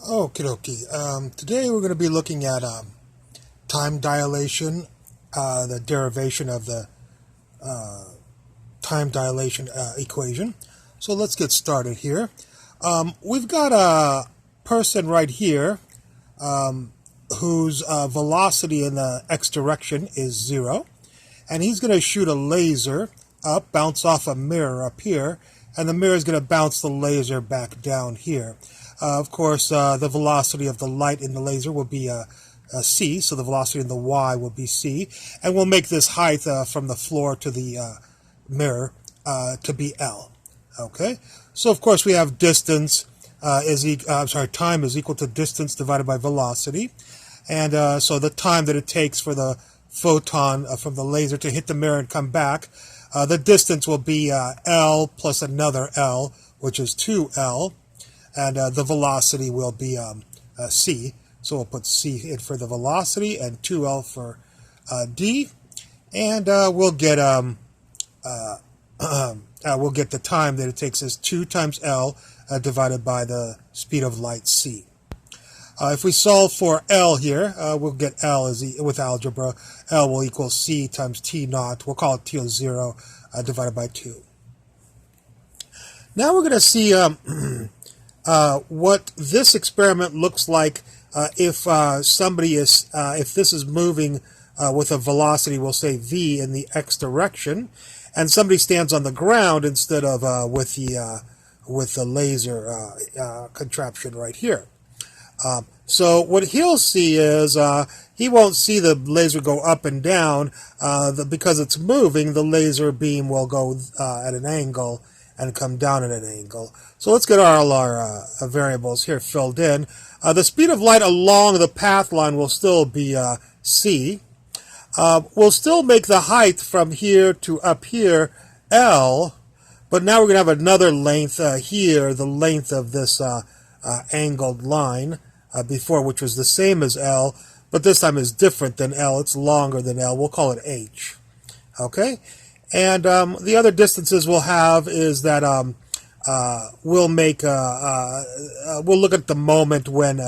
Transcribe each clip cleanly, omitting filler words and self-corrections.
Okie dokie. Today we're going to be looking at time dilation, the derivation of the time dilation equation. So let's get started here. We've got a person right here whose velocity in the x direction is 0. And he's going to shoot a laser up, bounce off a mirror up here, and the mirror is going to bounce the laser back down here. Of course, the velocity of the light in the laser will be c, so the velocity in the y will be c, and we'll make this height from the floor to the mirror to be l. Okay, so of course we have distance time is equal to distance divided by velocity, and so the time that it takes for the photon from the laser to hit the mirror and come back, the distance will be l plus another l, which is 2l. And the velocity will be c. So we'll put c in for the velocity and 2l for d, and we'll get the time that it takes as 2 times l divided by the speed of light c. If we solve for L here, we'll get L with algebra. L will equal c times t naught. We'll call it t of 0 divided by 2. Now we're going to see what this experiment looks like if if this is moving with a velocity, we'll say v in the x direction, and somebody stands on the ground instead of with the laser contraption right here. So what he'll see is he won't see the laser go up and down because it's moving. The laser beam will go at an angle and come down at an angle. So let's get all our variables here filled in. The speed of light along the path line will still be c. We'll still make the height from here to up here l, but now we're going to have another length here, the length of this angled line before, which was the same as l, but this time is different than l. It's longer than l. We'll call it h. Okay? And the other distances we'll have is that we'll look at the moment when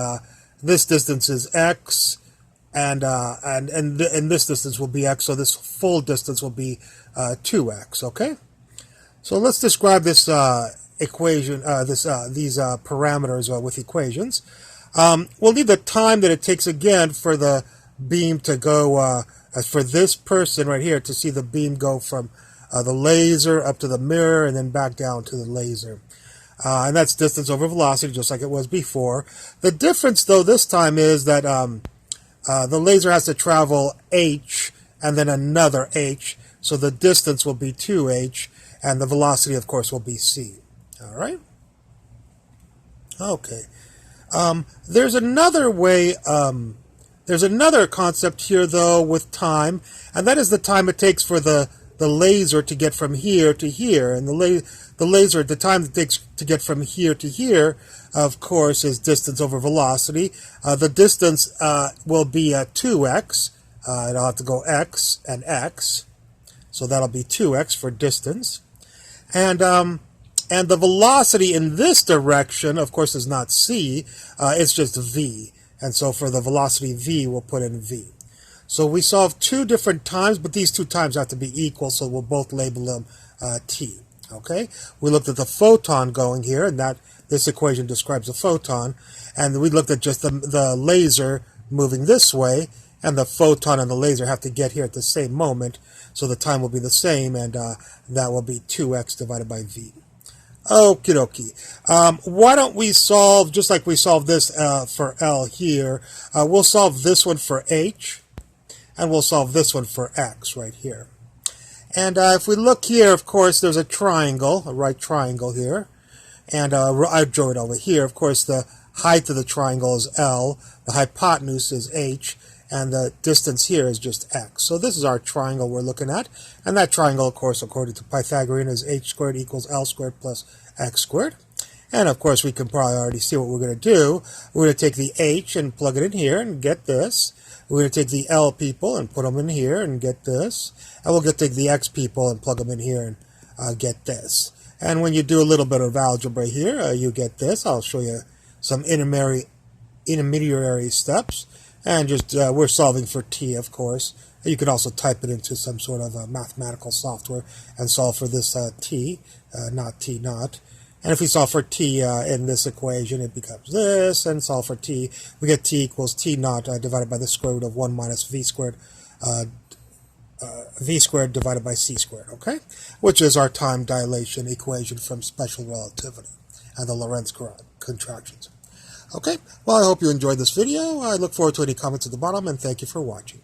this distance is x, and this distance will be x, so this full distance will be 2x. Okay, so let's describe this equation, these parameters with equations. We'll need the time that it takes again for the beam to go. For this person right here to see the beam go from the laser up to the mirror and then back down to the laser. And that's distance over velocity, just like it was before. The difference, though, this time is that the laser has to travel h and then another h, so the distance will be 2h, and the velocity, of course, will be c. All right? Okay. There's another way... There's another concept here, though, with time, and that is the time it takes for the laser to get from here to here. And the time it takes to get from here to here, of course, is distance over velocity. The distance will be 2x. It'll have to go x and x, so that'll be 2x for distance. And the velocity in this direction, of course, is not c. It's just v. And so for the velocity v, we'll put in v. So we solve two different times, but these two times have to be equal, so we'll both label them t. Okay? We looked at the photon going here, and this equation describes a photon. And we looked at just the laser moving this way, and the photon and the laser have to get here at the same moment, so the time will be the same, and that will be 2x divided by v. Okie dokie. Why don't we solve, just like we solved this for L here, we'll solve this one for H, and we'll solve this one for X right here. And if we look here, of course, there's a triangle, a right triangle here, and I drew it over here. Of course, the height of the triangle is L, the hypotenuse is H, and the distance here is just x. So this is our triangle we're looking at. And that triangle, of course, according to Pythagorean, is h squared equals L squared plus x squared. And, of course, we can probably already see what we're going to do. We're going to take the h and plug it in here and get this. We're going to take the L people and put them in here and get this. And we'll take the x people and plug them in here and get this. And when you do a little bit of algebra here, you get this. I'll show you some intermediate intermediary steps, and just we're solving for t, of course. You could also type it into some sort of mathematical software and solve for this t, not t naught. And if we solve for t in this equation, it becomes this, and solve for t, we get t equals t naught divided by the square root of 1 minus v squared divided by c squared, okay? Which is our time dilation equation from special relativity and the Lorentz contractions. Okay, well, I hope you enjoyed this video. I look forward to any comments at the bottom, and thank you for watching.